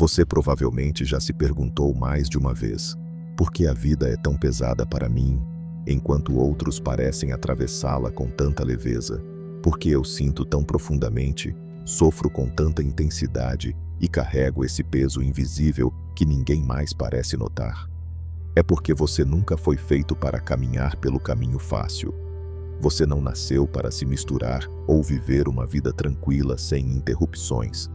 Você provavelmente já se perguntou mais de uma vez: por que a vida é tão pesada para mim, enquanto outros parecem atravessá-la com tanta leveza? Por que eu sinto tão profundamente, sofro com tanta intensidade e carrego esse peso invisível que ninguém mais parece notar? É porque você nunca foi feito para caminhar pelo caminho fácil. Você não nasceu para se misturar ou viver uma vida tranquila sem interrupções.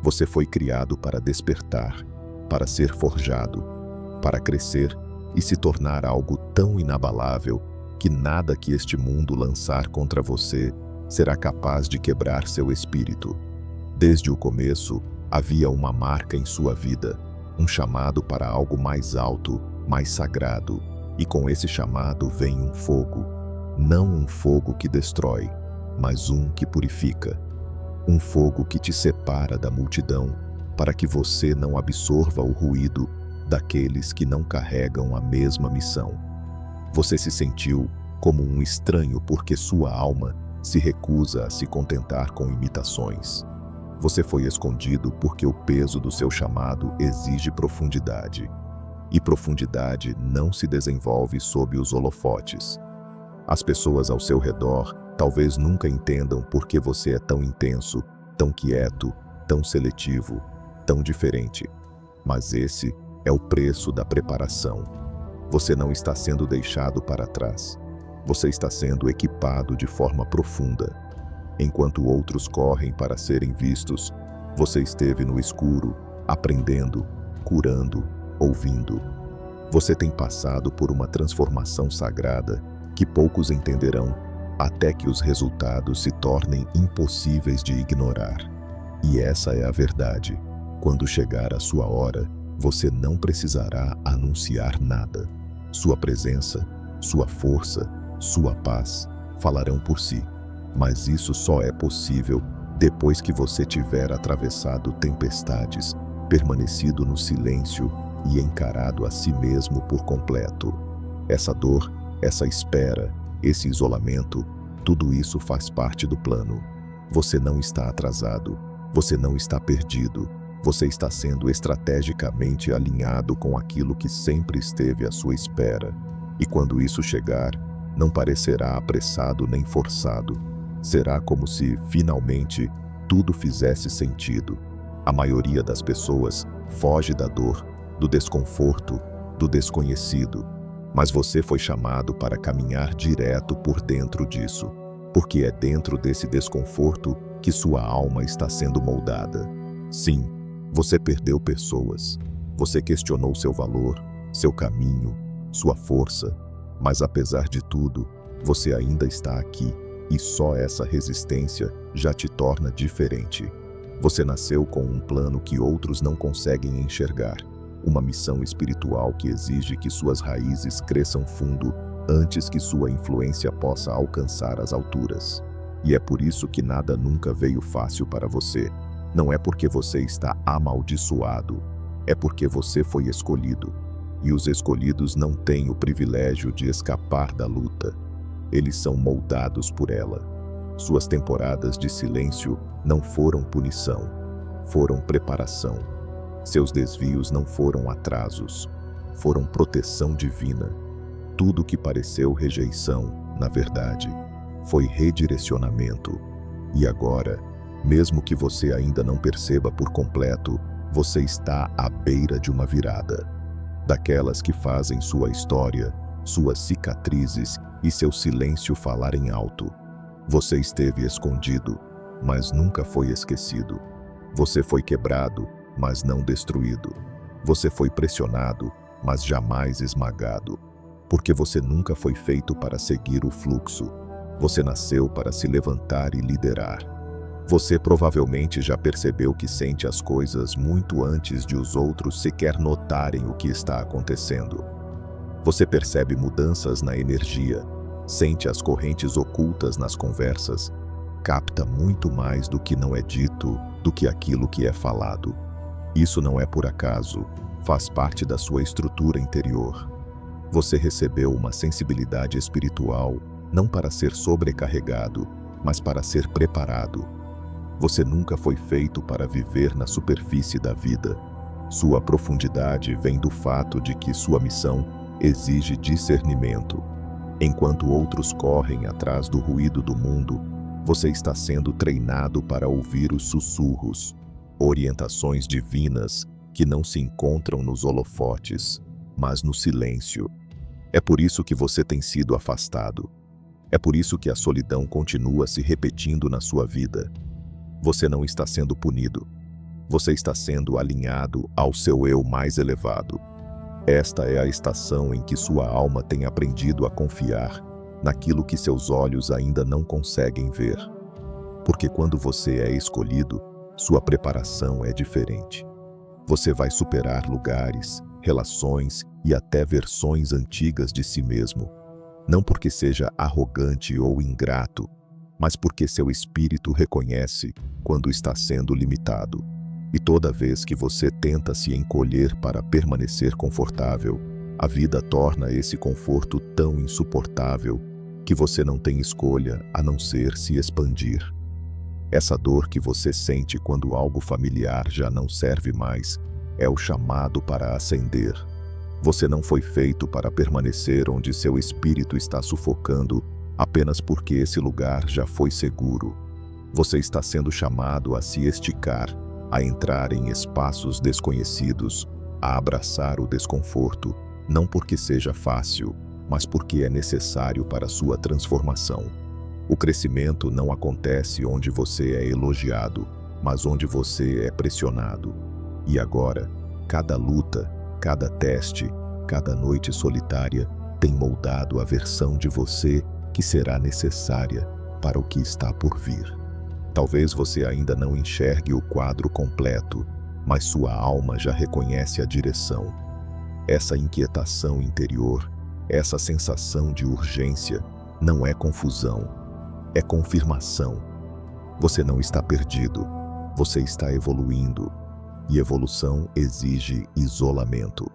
Você foi criado para despertar, para ser forjado, para crescer e se tornar algo tão inabalável que nada que este mundo lançar contra você será capaz de quebrar seu espírito. Desde o começo, havia uma marca em sua vida, um chamado para algo mais alto, mais sagrado, e com esse chamado vem um fogo. Não um fogo que destrói, mas um que purifica. Um fogo que te separa da multidão, para que você não absorva o ruído daqueles que não carregam a mesma missão. Você se sentiu como um estranho porque sua alma se recusa a se contentar com imitações. Você foi escondido porque o peso do seu chamado exige profundidade. E profundidade não se desenvolve sob os holofotes. As pessoas ao seu redor talvez nunca entendam por que você é tão intenso, tão quieto, tão seletivo, tão diferente. Mas esse é o preço da preparação. Você não está sendo deixado para trás. Você está sendo equipado de forma profunda. Enquanto outros correm para serem vistos, você esteve no escuro, aprendendo, curando, ouvindo. Você tem passado por uma transformação sagrada que poucos entenderão, até que os resultados se tornem impossíveis de ignorar. E essa é a verdade. Quando chegar a sua hora, você não precisará anunciar nada. Sua presença, sua força, sua paz falarão por si. Mas isso só é possível depois que você tiver atravessado tempestades, permanecido no silêncio e encarado a si mesmo por completo. Essa dor, essa espera, esse isolamento, tudo isso faz parte do plano. Você não está atrasado, você não está perdido, você está sendo estrategicamente alinhado com aquilo que sempre esteve à sua espera. E quando isso chegar, não parecerá apressado nem forçado. Será como se, finalmente, tudo fizesse sentido. A maioria das pessoas foge da dor, do desconforto, do desconhecido. Mas você foi chamado para caminhar direto por dentro disso, porque é dentro desse desconforto que sua alma está sendo moldada. Sim, você perdeu pessoas. Você questionou seu valor, seu caminho, sua força. Mas apesar de tudo, você ainda está aqui. E só essa resistência já te torna diferente. Você nasceu com um plano que outros não conseguem enxergar. Uma missão espiritual que exige que suas raízes cresçam fundo antes que sua influência possa alcançar as alturas. E é por isso que nada nunca veio fácil para você. Não é porque você está amaldiçoado, é porque você foi escolhido. E os escolhidos não têm o privilégio de escapar da luta. Eles são moldados por ela. Suas temporadas de silêncio não foram punição, foram preparação. Seus desvios não foram atrasos, foram proteção divina. Tudo que pareceu rejeição, na verdade, foi redirecionamento. E agora, mesmo que você ainda não perceba por completo, você está à beira de uma virada. Daquelas que fazem sua história, suas cicatrizes e seu silêncio falarem alto. Você esteve escondido, mas nunca foi esquecido. Você foi quebrado, mas não destruído. Você foi pressionado, mas jamais esmagado. Porque você nunca foi feito para seguir o fluxo. Você nasceu para se levantar e liderar. Você provavelmente já percebeu que sente as coisas muito antes de os outros sequer notarem o que está acontecendo. Você percebe mudanças na energia, sente as correntes ocultas nas conversas, capta muito mais do que não é dito do que aquilo que é falado. Isso não é por acaso, faz parte da sua estrutura interior. Você recebeu uma sensibilidade espiritual não para ser sobrecarregado, mas para ser preparado. Você nunca foi feito para viver na superfície da vida. Sua profundidade vem do fato de que sua missão exige discernimento. Enquanto outros correm atrás do ruído do mundo, você está sendo treinado para ouvir os sussurros, orientações divinas que não se encontram nos holofotes, mas no silêncio. É por isso que você tem sido afastado. É por isso que a solidão continua se repetindo na sua vida. Você não está sendo punido. Você está sendo alinhado ao seu eu mais elevado. Esta é a estação em que sua alma tem aprendido a confiar naquilo que seus olhos ainda não conseguem ver. Porque quando você é escolhido, sua preparação é diferente. Você vai superar lugares, relações e até versões antigas de si mesmo. Não porque seja arrogante ou ingrato, mas porque seu espírito reconhece quando está sendo limitado. E toda vez que você tenta se encolher para permanecer confortável, a vida torna esse conforto tão insuportável que você não tem escolha a não ser se expandir. Essa dor que você sente quando algo familiar já não serve mais é o chamado para ascender. Você não foi feito para permanecer onde seu espírito está sufocando apenas porque esse lugar já foi seguro. Você está sendo chamado a se esticar, a entrar em espaços desconhecidos, a abraçar o desconforto, não porque seja fácil, mas porque é necessário para sua transformação. O crescimento não acontece onde você é elogiado, mas onde você é pressionado. E agora, cada luta, cada teste, cada noite solitária tem moldado a versão de você que será necessária para o que está por vir. Talvez você ainda não enxergue o quadro completo, mas sua alma já reconhece a direção. Essa inquietação interior, essa sensação de urgência, não é confusão, é confirmação. Você não está perdido, você está evoluindo, e evolução exige isolamento.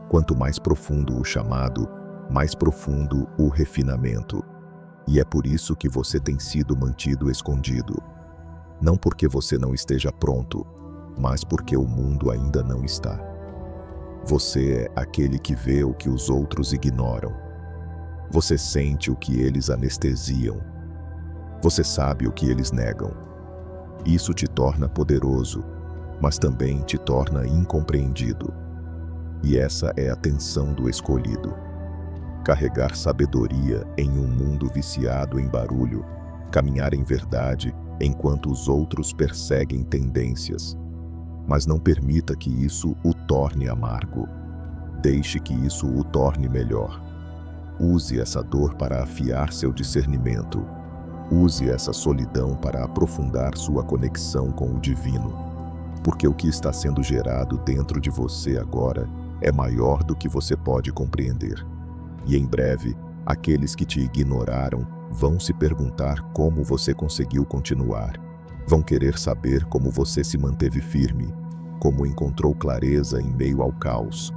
Quanto mais profundo o chamado, mais profundo o refinamento. E é por isso que você tem sido mantido escondido. Não porque você não esteja pronto, mas porque o mundo ainda não está. Você é aquele que vê o que os outros ignoram. Você sente o que eles anestesiam. Você sabe o que eles negam. Isso te torna poderoso, mas também te torna incompreendido. E essa é a tensão do escolhido. Carregar sabedoria em um mundo viciado em barulho, caminhar em verdade enquanto os outros perseguem tendências. Mas não permita que isso o torne amargo. Deixe que isso o torne melhor. Use essa dor para afiar seu discernimento. Use essa solidão para aprofundar sua conexão com o divino. Porque o que está sendo gerado dentro de você agora é maior do que você pode compreender. E em breve, aqueles que te ignoraram vão se perguntar como você conseguiu continuar. Vão querer saber como você se manteve firme, como encontrou clareza em meio ao caos.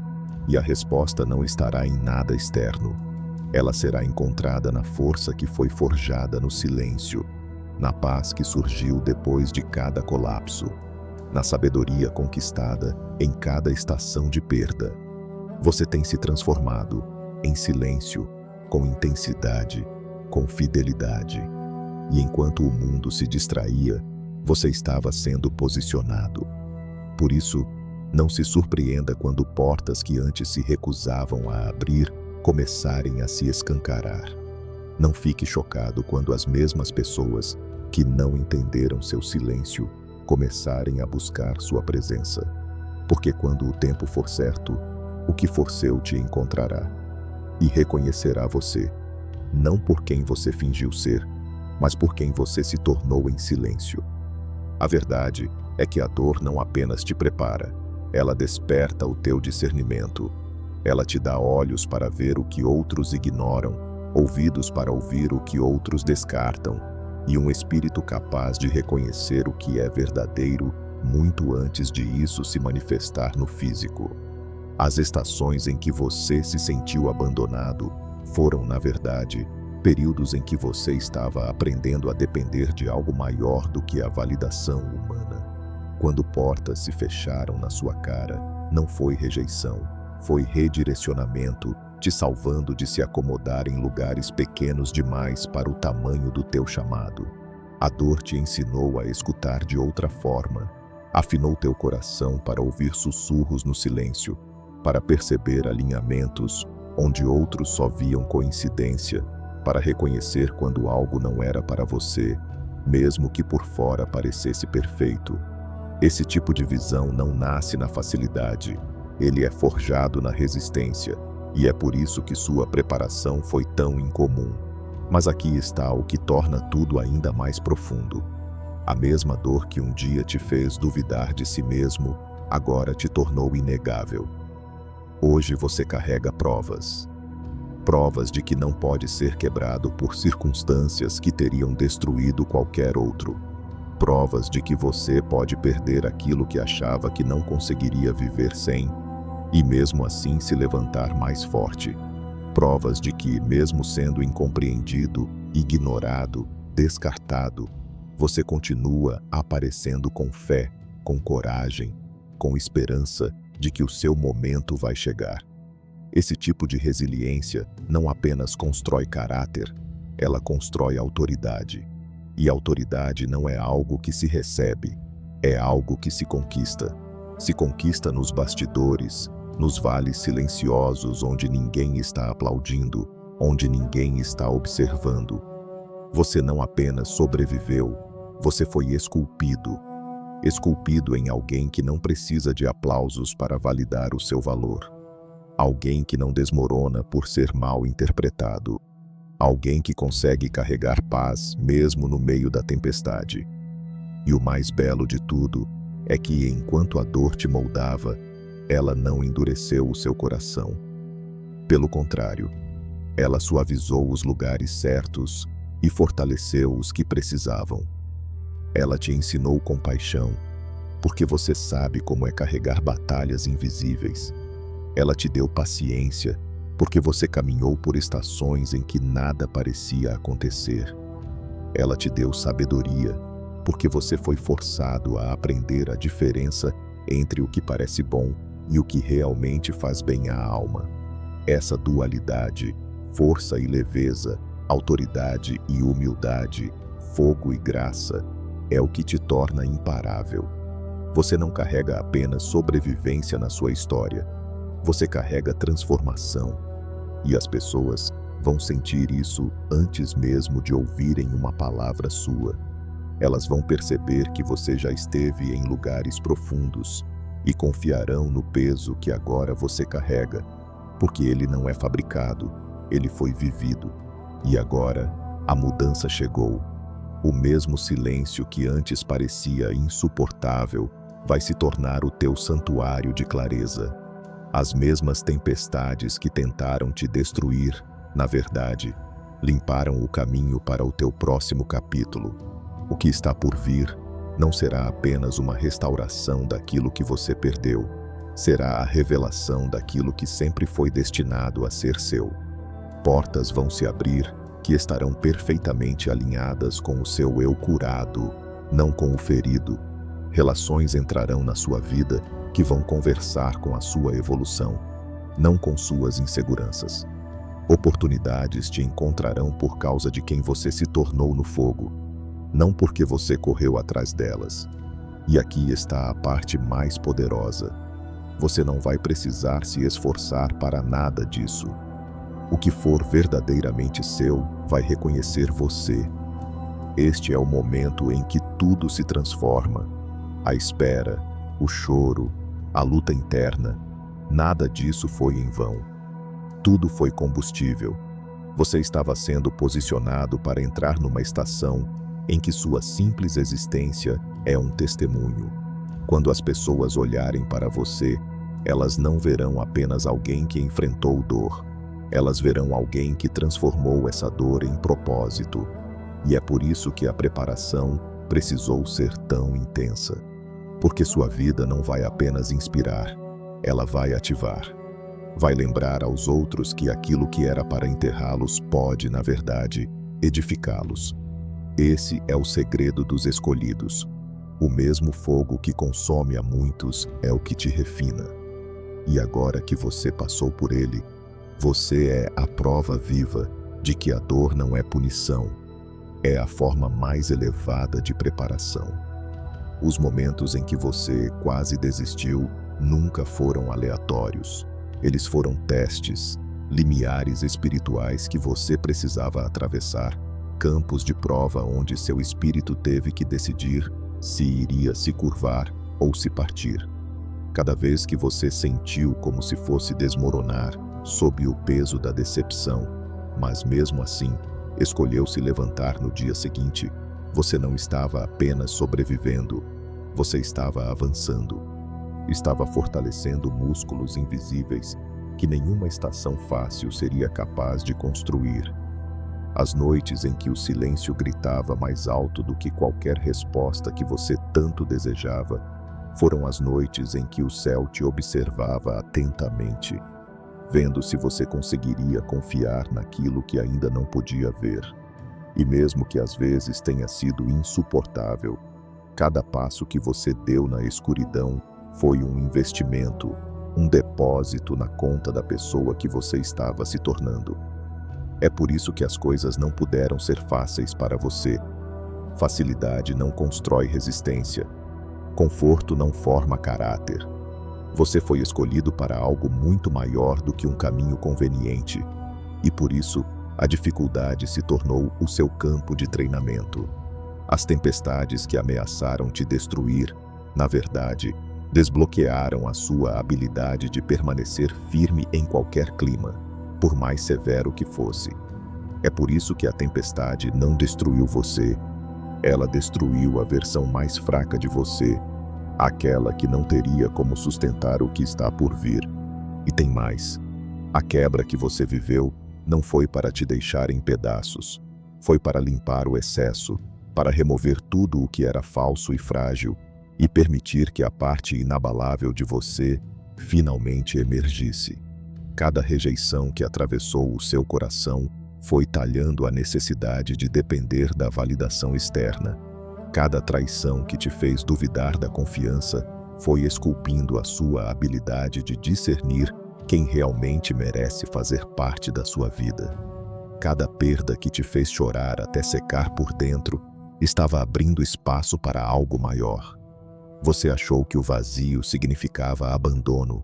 E a resposta não estará em nada externo. Ela será encontrada na força que foi forjada no silêncio, na paz que surgiu depois de cada colapso, na sabedoria conquistada em cada estação de perda. Você tem se transformado em silêncio, com intensidade, com fidelidade. E enquanto o mundo se distraía, você estava sendo posicionado. Por isso, não se surpreenda quando portas que antes se recusavam a abrir começarem a se escancarar. Não fique chocado quando as mesmas pessoas que não entenderam seu silêncio começarem a buscar sua presença. Porque quando o tempo for certo, o que for seu te encontrará e reconhecerá você, não por quem você fingiu ser, mas por quem você se tornou em silêncio. A verdade é que a dor não apenas te prepara, ela desperta o teu discernimento. Ela te dá olhos para ver o que outros ignoram, ouvidos para ouvir o que outros descartam, e um espírito capaz de reconhecer o que é verdadeiro muito antes de isso se manifestar no físico. As estações em que você se sentiu abandonado foram, na verdade, períodos em que você estava aprendendo a depender de algo maior do que a validação humana. Quando portas se fecharam na sua cara, não foi rejeição, foi redirecionamento, te salvando de se acomodar em lugares pequenos demais para o tamanho do teu chamado. A dor te ensinou a escutar de outra forma, afinou teu coração para ouvir sussurros no silêncio, para perceber alinhamentos onde outros só viam coincidência, para reconhecer quando algo não era para você, mesmo que por fora parecesse perfeito. Esse tipo de visão não nasce na facilidade, ele é forjado na resistência, e é por isso que sua preparação foi tão incomum. Mas aqui está o que torna tudo ainda mais profundo. A mesma dor que um dia te fez duvidar de si mesmo, agora te tornou inegável. Hoje você carrega provas. Provas de que não pode ser quebrado por circunstâncias que teriam destruído qualquer outro. Provas de que você pode perder aquilo que achava que não conseguiria viver sem, e mesmo assim se levantar mais forte. Provas de que, mesmo sendo incompreendido, ignorado, descartado, você continua aparecendo com fé, com coragem, com esperança de que o seu momento vai chegar. Esse tipo de resiliência não apenas constrói caráter, ela constrói autoridade. E autoridade não é algo que se recebe, é algo que se conquista. Se conquista nos bastidores, nos vales silenciosos onde ninguém está aplaudindo, onde ninguém está observando. Você não apenas sobreviveu, você foi esculpido. Esculpido em alguém que não precisa de aplausos para validar o seu valor. Alguém que não desmorona por ser mal interpretado. Alguém que consegue carregar paz mesmo no meio da tempestade. E o mais belo de tudo é que, enquanto a dor te moldava, ela não endureceu o seu coração. Pelo contrário, ela suavizou os lugares certos e fortaleceu os que precisavam. Ela te ensinou compaixão, porque você sabe como é carregar batalhas invisíveis. Ela te deu paciência, porque você caminhou por estações em que nada parecia acontecer. Ela te deu sabedoria, porque você foi forçado a aprender a diferença entre o que parece bom e o que realmente faz bem à alma. Essa dualidade, força e leveza, autoridade e humildade, fogo e graça, é o que te torna imparável. Você não carrega apenas sobrevivência na sua história, você carrega transformação. E as pessoas vão sentir isso antes mesmo de ouvirem uma palavra sua. Elas vão perceber que você já esteve em lugares profundos e confiarão no peso que agora você carrega, porque ele não é fabricado, ele foi vivido. E agora, a mudança chegou. O mesmo silêncio que antes parecia insuportável vai se tornar o teu santuário de clareza. As mesmas tempestades que tentaram te destruir, na verdade, limparam o caminho para o teu próximo capítulo. O que está por vir não será apenas uma restauração daquilo que você perdeu, será a revelação daquilo que sempre foi destinado a ser seu. Portas vão se abrir que estarão perfeitamente alinhadas com o seu eu curado, não com o ferido. Relações entrarão na sua vida que vão conversar com a sua evolução, não com suas inseguranças. Oportunidades te encontrarão por causa de quem você se tornou no fogo, não porque você correu atrás delas. E aqui está a parte mais poderosa. Você não vai precisar se esforçar para nada disso. O que for verdadeiramente seu vai reconhecer você. Este é o momento em que tudo se transforma. A espera, o choro, a luta interna, nada disso foi em vão. Tudo foi combustível. Você estava sendo posicionado para entrar numa estação em que sua simples existência é um testemunho. Quando as pessoas olharem para você, elas não verão apenas alguém que enfrentou dor. Elas verão alguém que transformou essa dor em propósito. E é por isso que a preparação precisou ser tão intensa. Porque sua vida não vai apenas inspirar, ela vai ativar. Vai lembrar aos outros que aquilo que era para enterrá-los pode, na verdade, edificá-los. Esse é o segredo dos escolhidos. O mesmo fogo que consome a muitos é o que te refina. E agora que você passou por ele, você é a prova viva de que a dor não é punição, é a forma mais elevada de preparação. Os momentos em que você quase desistiu nunca foram aleatórios. Eles foram testes, limiares espirituais que você precisava atravessar, campos de prova onde seu espírito teve que decidir se iria se curvar ou se partir. Cada vez que você sentiu como se fosse desmoronar sob o peso da decepção, mas mesmo assim escolheu se levantar no dia seguinte, você não estava apenas sobrevivendo, você estava avançando. Estava fortalecendo músculos invisíveis que nenhuma estação fácil seria capaz de construir. As noites em que o silêncio gritava mais alto do que qualquer resposta que você tanto desejava, foram as noites em que o céu te observava atentamente, vendo se você conseguiria confiar naquilo que ainda não podia ver. E mesmo que às vezes tenha sido insuportável, cada passo que você deu na escuridão foi um investimento, um depósito na conta da pessoa que você estava se tornando. É por isso que as coisas não puderam ser fáceis para você. Facilidade não constrói resistência. Conforto não forma caráter. Você foi escolhido para algo muito maior do que um caminho conveniente. E por isso, a dificuldade se tornou o seu campo de treinamento. As tempestades que ameaçaram te destruir, na verdade, desbloquearam a sua habilidade de permanecer firme em qualquer clima, por mais severo que fosse. É por isso que a tempestade não destruiu você. Ela destruiu a versão mais fraca de você, aquela que não teria como sustentar o que está por vir. E tem mais. A quebra que você viveu não foi para te deixar em pedaços. Foi para limpar o excesso, para remover tudo o que era falso e frágil e permitir que a parte inabalável de você finalmente emergisse. Cada rejeição que atravessou o seu coração foi talhando a necessidade de depender da validação externa. Cada traição que te fez duvidar da confiança foi esculpindo a sua habilidade de discernir quem realmente merece fazer parte da sua vida. Cada perda que te fez chorar até secar por dentro estava abrindo espaço para algo maior. Você achou que o vazio significava abandono,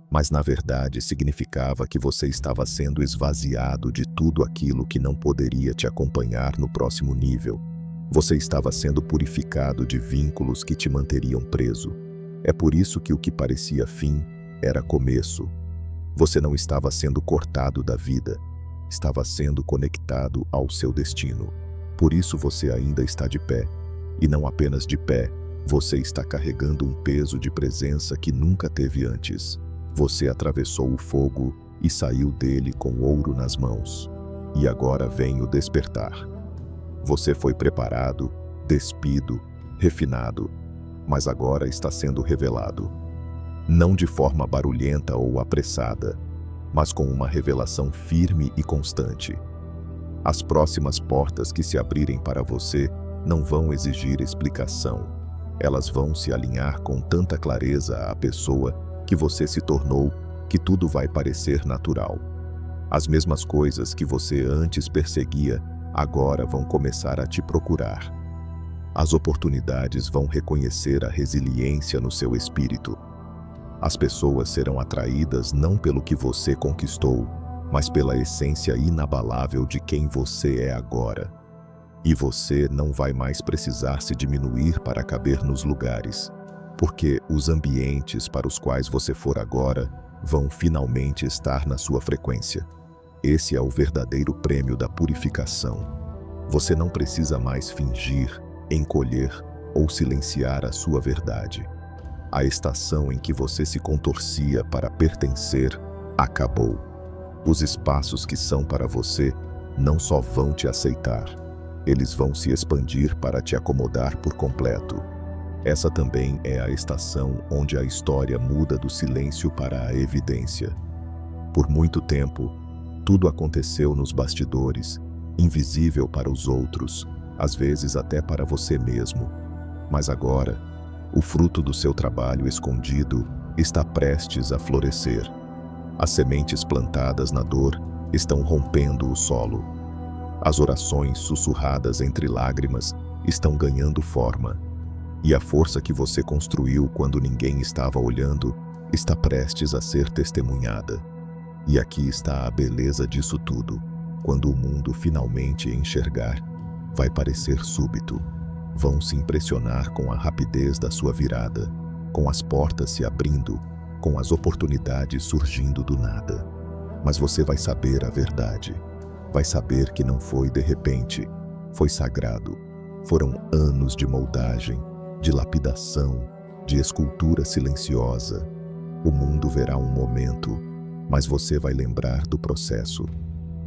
mas na verdade significava que você estava sendo esvaziado de tudo aquilo que não poderia te acompanhar no próximo nível. Você estava sendo purificado de vínculos que te manteriam preso. É por isso que o que parecia fim era começo. Você não estava sendo cortado da vida, estava sendo conectado ao seu destino. Por isso você ainda está de pé. E não apenas de pé, você está carregando um peso de presença que nunca teve antes. Você atravessou o fogo e saiu dele com ouro nas mãos. E agora vem o despertar. Você foi preparado, despido, refinado, mas agora está sendo revelado. Não de forma barulhenta ou apressada, mas com uma revelação firme e constante. As próximas portas que se abrirem para você não vão exigir explicação. Elas vão se alinhar com tanta clareza à pessoa que você se tornou que tudo vai parecer natural. As mesmas coisas que você antes perseguia, agora vão começar a te procurar. As oportunidades vão reconhecer a resiliência no seu espírito. As pessoas serão atraídas não pelo que você conquistou, mas pela essência inabalável de quem você é agora. E você não vai mais precisar se diminuir para caber nos lugares, porque os ambientes para os quais você for agora vão finalmente estar na sua frequência. Esse é o verdadeiro prêmio da purificação. Você não precisa mais fingir, encolher ou silenciar a sua verdade. A estação em que você se contorcia para pertencer acabou. Os espaços que são para você não só vão te aceitar, eles vão se expandir para te acomodar por completo. Essa também é a estação onde a história muda do silêncio para a evidência. Por muito tempo, tudo aconteceu nos bastidores, invisível para os outros, às vezes até para você mesmo. Mas agora, o fruto do seu trabalho escondido está prestes a florescer. As sementes plantadas na dor estão rompendo o solo. As orações sussurradas entre lágrimas estão ganhando forma. E a força que você construiu quando ninguém estava olhando está prestes a ser testemunhada. E aqui está a beleza disso tudo. Quando o mundo finalmente enxergar, vai parecer súbito. Vão se impressionar com a rapidez da sua virada, com as portas se abrindo, com as oportunidades surgindo do nada. Mas você vai saber a verdade. Vai saber que não foi de repente, foi sagrado. Foram anos de moldagem, de lapidação, de escultura silenciosa. O mundo verá um momento, mas você vai lembrar do processo,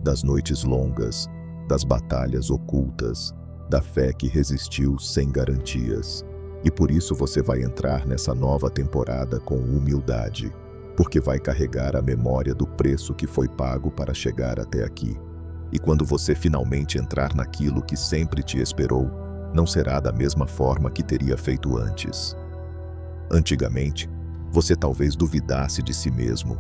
das noites longas, das batalhas ocultas, da fé que resistiu sem garantias. E por isso você vai entrar nessa nova temporada com humildade, porque vai carregar a memória do preço que foi pago para chegar até aqui. E quando você finalmente entrar naquilo que sempre te esperou, não será da mesma forma que teria feito antes. Antigamente, você talvez duvidasse de si mesmo,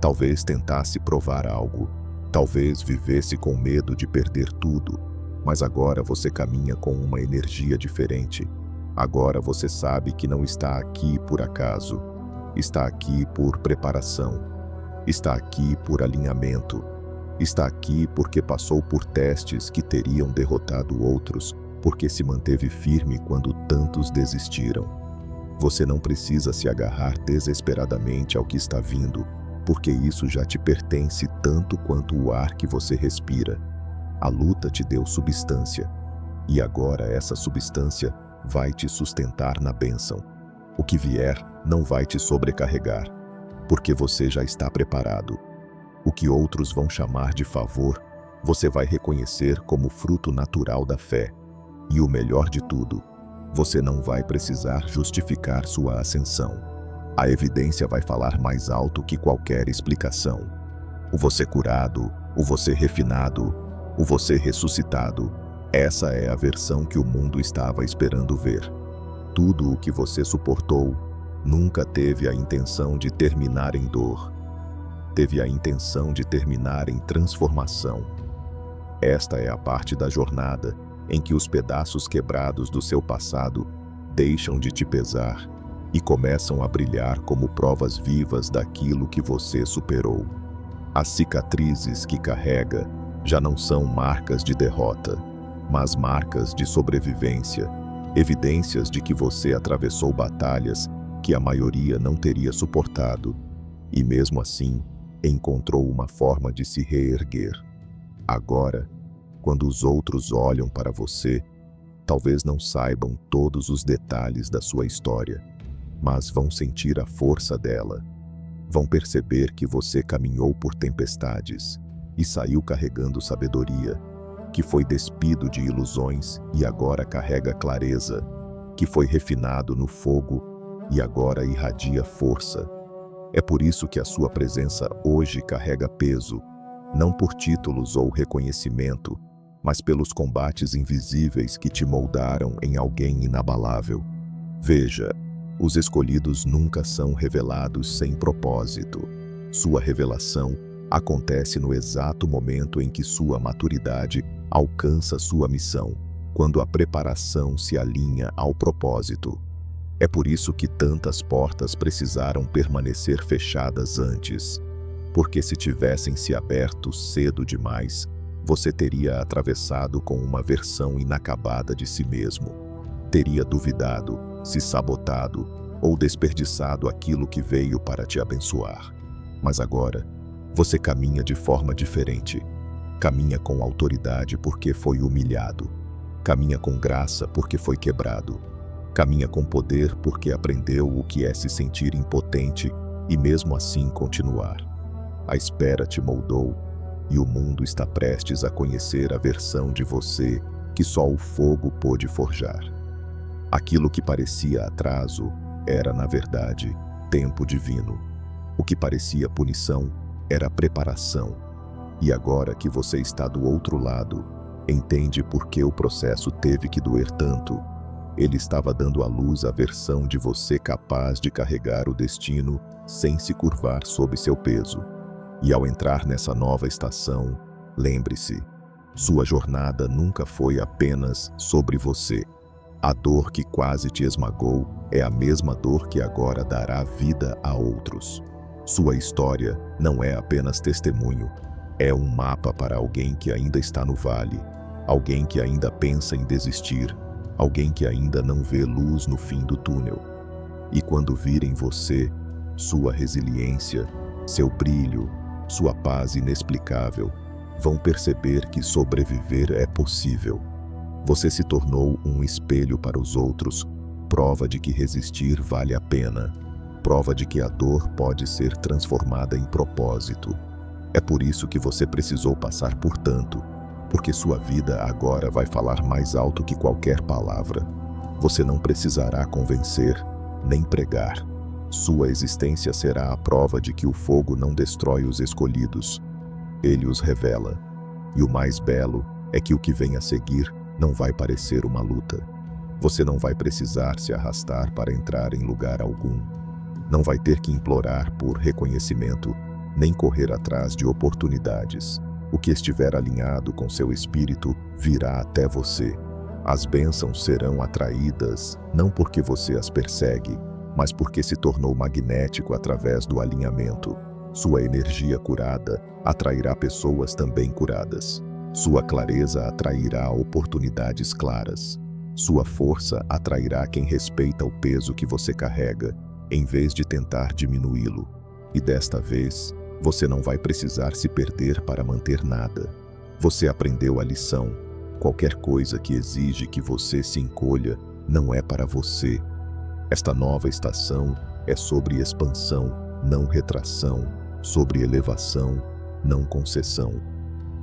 talvez tentasse provar algo, talvez vivesse com medo de perder tudo, mas agora você caminha com uma energia diferente. Agora você sabe que não está aqui por acaso, está aqui por preparação, está aqui por alinhamento, está aqui porque passou por testes que teriam derrotado outros, porque se manteve firme quando tantos desistiram. Você não precisa se agarrar desesperadamente ao que está vindo, porque isso já te pertence tanto quanto o ar que você respira. A luta te deu substância, e agora essa substância vai te sustentar na bênção. O que vier não vai te sobrecarregar, porque você já está preparado. O que outros vão chamar de favor, você vai reconhecer como fruto natural da fé. E o melhor de tudo, você não vai precisar justificar sua ascensão. A evidência vai falar mais alto que qualquer explicação. O você curado, o você refinado, o você ressuscitado, essa é a versão que o mundo estava esperando ver. Tudo o que você suportou nunca teve a intenção de terminar em dor. Teve a intenção de terminar em transformação. Esta é a parte da jornada em que os pedaços quebrados do seu passado deixam de te pesar e começam a brilhar como provas vivas daquilo que você superou. As cicatrizes que carrega já não são marcas de derrota, mas marcas de sobrevivência, evidências de que você atravessou batalhas que a maioria não teria suportado, e mesmo assim encontrou uma forma de se reerguer. Agora, quando os outros olham para você, talvez não saibam todos os detalhes da sua história, mas vão sentir a força dela. Vão perceber que você caminhou por tempestades e saiu carregando sabedoria, que foi despido de ilusões e agora carrega clareza, que foi refinado no fogo e agora irradia força. É por isso que a sua presença hoje carrega peso, não por títulos ou reconhecimento, mas pelos combates invisíveis que te moldaram em alguém inabalável. Veja, os escolhidos nunca são revelados sem propósito. Sua revelação acontece no exato momento em que sua maturidade alcança sua missão, quando a preparação se alinha ao propósito. É por isso que tantas portas precisaram permanecer fechadas antes, porque se tivessem se aberto cedo demais, você teria atravessado com uma versão inacabada de si mesmo. Teria duvidado, se sabotado ou desperdiçado aquilo que veio para te abençoar. Mas agora, você caminha de forma diferente. Caminha com autoridade porque foi humilhado. Caminha com graça porque foi quebrado. Caminha com poder porque aprendeu o que é se sentir impotente e mesmo assim continuar. A espera te moldou e o mundo está prestes a conhecer a versão de você que só o fogo pôde forjar. Aquilo que parecia atraso era, na verdade, tempo divino. O que parecia punição era preparação. E agora que você está do outro lado, entende por que o processo teve que doer tanto. Ele estava dando à luz a versão de você capaz de carregar o destino sem se curvar sob seu peso. E ao entrar nessa nova estação, lembre-se, sua jornada nunca foi apenas sobre você. A dor que quase te esmagou é a mesma dor que agora dará vida a outros. Sua história não é apenas testemunho, é um mapa para alguém que ainda está no vale, alguém que ainda pensa em desistir, alguém que ainda não vê luz no fim do túnel. E quando virem você, sua resiliência, seu brilho, sua paz inexplicável, vão perceber que sobreviver é possível. Você se tornou um espelho para os outros, prova de que resistir vale a pena, prova de que a dor pode ser transformada em propósito. É por isso que você precisou passar por tanto, porque sua vida agora vai falar mais alto que qualquer palavra. Você não precisará convencer, nem pregar. Sua existência será a prova de que o fogo não destrói os escolhidos. Ele os revela. E o mais belo é que o que vem a seguir não vai parecer uma luta. Você não vai precisar se arrastar para entrar em lugar algum. Não vai ter que implorar por reconhecimento, nem correr atrás de oportunidades. O que estiver alinhado com seu espírito virá até você. As bênçãos serão atraídas não porque você as persegue, mas porque se tornou magnético através do alinhamento. Sua energia curada atrairá pessoas também curadas. Sua clareza atrairá oportunidades claras. Sua força atrairá quem respeita o peso que você carrega, em vez de tentar diminuí-lo. E desta vez, você não vai precisar se perder para manter nada. Você aprendeu a lição. Qualquer coisa que exige que você se encolha não é para você. Esta nova estação é sobre expansão, não retração, sobre elevação, não concessão.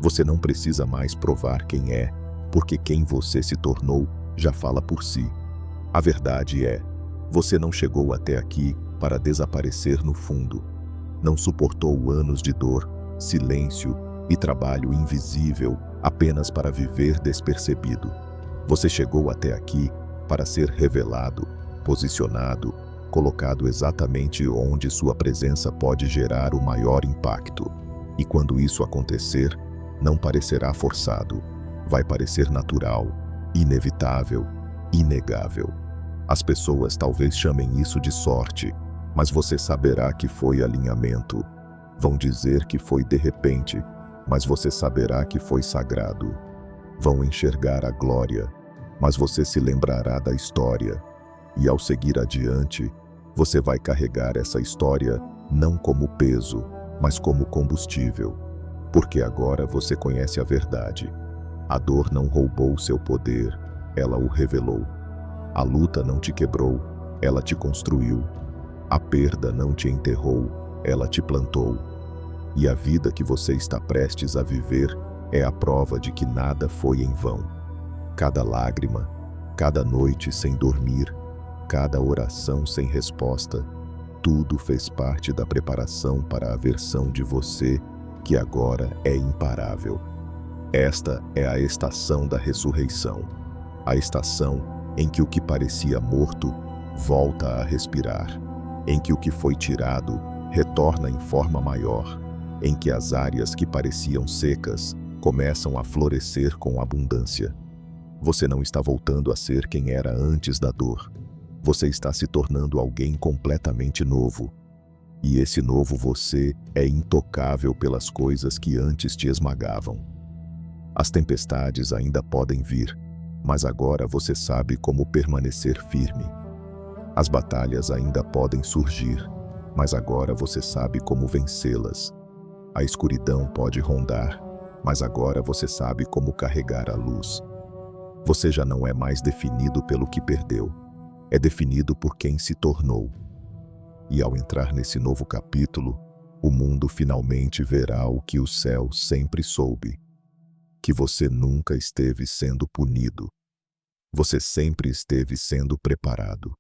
Você não precisa mais provar quem é, porque quem você se tornou já fala por si. A verdade é, você não chegou até aqui para desaparecer no fundo. Não suportou anos de dor, silêncio e trabalho invisível apenas para viver despercebido. Você chegou até aqui para ser revelado, posicionado, colocado exatamente onde sua presença pode gerar o maior impacto. E quando isso acontecer, não parecerá forçado, vai parecer natural, inevitável, inegável. As pessoas talvez chamem isso de sorte, mas você saberá que foi alinhamento. Vão dizer que foi de repente, mas você saberá que foi sagrado. Vão enxergar a glória, mas você se lembrará da história. E ao seguir adiante, você vai carregar essa história não como peso, mas como combustível. Porque agora você conhece a verdade. A dor não roubou seu poder, ela o revelou. A luta não te quebrou, ela te construiu. A perda não te enterrou, ela te plantou. E a vida que você está prestes a viver é a prova de que nada foi em vão. Cada lágrima, cada noite sem dormir, cada oração sem resposta, tudo fez parte da preparação para a versão de você que agora é imparável. Esta é a estação da ressurreição, a estação em que o que parecia morto volta a respirar, em que o que foi tirado retorna em forma maior, em que as áreas que pareciam secas começam a florescer com abundância. Você não está voltando a ser quem era antes da dor. Você está se tornando alguém completamente novo. E esse novo você é intocável pelas coisas que antes te esmagavam. As tempestades ainda podem vir, mas agora você sabe como permanecer firme. As batalhas ainda podem surgir, mas agora você sabe como vencê-las. A escuridão pode rondar, mas agora você sabe como carregar a luz. Você já não é mais definido pelo que perdeu, é definido por quem se tornou. E ao entrar nesse novo capítulo, o mundo finalmente verá o que o céu sempre soube: que você nunca esteve sendo punido. Você sempre esteve sendo preparado.